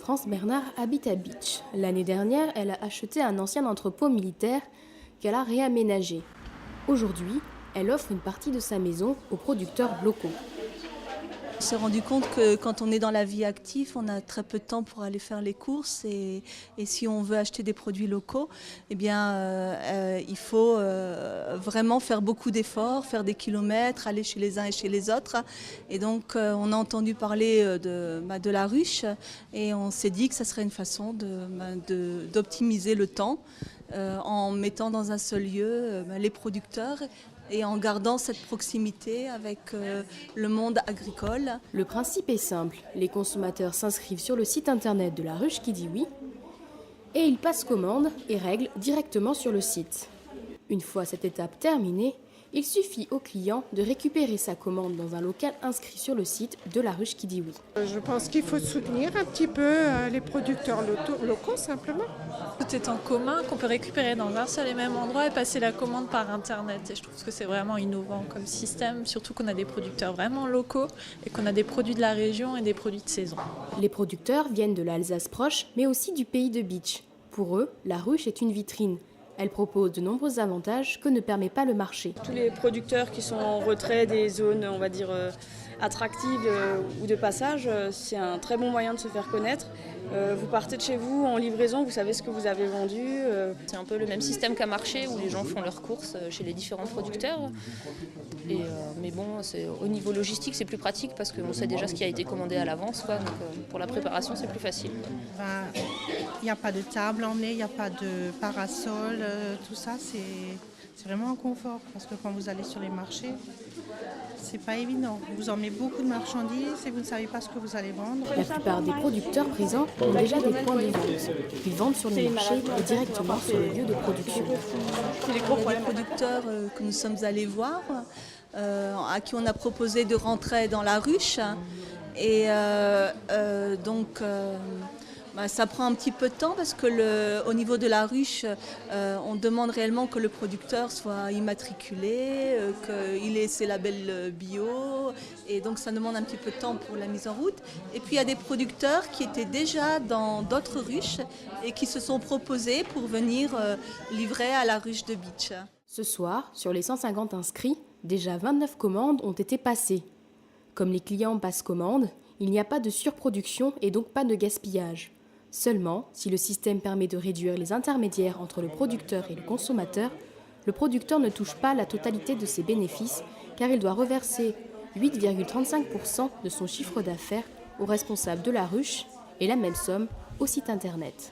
France Bernard habite à Bitche. L'année dernière, elle a acheté un ancien entrepôt militaire qu'elle a réaménagé. Aujourd'hui, elle offre une partie de sa maison aux producteurs locaux. On s'est rendu compte que quand on est dans la vie active, on a très peu de temps pour aller faire les courses et si on veut acheter des produits locaux, eh bien, il faut vraiment faire beaucoup d'efforts, faire des kilomètres, aller chez les uns et chez les autres. Et donc, on a entendu parler de la ruche et on s'est dit que ça serait une façon d'optimiser le temps en mettant dans un seul lieu les producteurs et en gardant cette proximité avec le monde agricole. Le principe est simple, les consommateurs s'inscrivent sur le site internet de la ruche qui dit oui et ils passent commande et règlent directement sur le site. Une fois cette étape terminée, il suffit au client de récupérer sa commande dans un local inscrit sur le site de la ruche qui dit oui. Je pense qu'il faut soutenir un petit peu les producteurs locaux simplement. Tout est en commun, qu'on peut récupérer dans un seul et même endroit et passer la commande par internet. Et je trouve que c'est vraiment innovant comme système, surtout qu'on a des producteurs vraiment locaux et qu'on a des produits de la région et des produits de saison. Les producteurs viennent de l'Alsace proche, mais aussi du pays de Bitche. Pour eux, la ruche est une vitrine. Elle propose de nombreux avantages que ne permet pas le marché. Tous les producteurs qui sont en retrait des zones, on va dire, attractives ou de passage, c'est un très bon moyen de se faire connaître. Vous partez de chez vous en livraison, vous savez ce que vous avez vendu. C'est un peu le même système qu'un marché où les gens font leurs courses chez les différents producteurs. Mais bon, au niveau logistique, c'est plus pratique parce qu'on sait déjà ce qui a été commandé à l'avance. Donc pour la préparation, c'est plus facile. Il n'y a pas de table emmenée, il n'y a pas de parasol, tout ça, c'est vraiment un confort. Parce que quand vous allez sur les marchés, c'est pas évident. Vous emmenez beaucoup de marchandises et vous ne savez pas ce que vous allez vendre. La plupart des producteurs présents ont déjà des points de vente. Ils vendent sur les marchés et directement sur le lieu de production. Les producteurs que nous sommes allés voir, à qui on a proposé de rentrer dans la ruche. Et donc, ça prend un petit peu de temps parce que au niveau de la ruche, on demande réellement que le producteur soit immatriculé, qu'il ait ses labels bio. Et donc ça demande un petit peu de temps pour la mise en route. Et puis il y a des producteurs qui étaient déjà dans d'autres ruches et qui se sont proposés pour venir livrer à la ruche de Bitche. Ce soir, sur les 150 inscrits, déjà 29 commandes ont été passées. Comme les clients passent commande, il n'y a pas de surproduction et donc pas de gaspillage. Seulement, si le système permet de réduire les intermédiaires entre le producteur et le consommateur, le producteur ne touche pas la totalité de ses bénéfices car il doit reverser 8,35% de son chiffre d'affaires au responsable de la ruche et la même somme au site internet.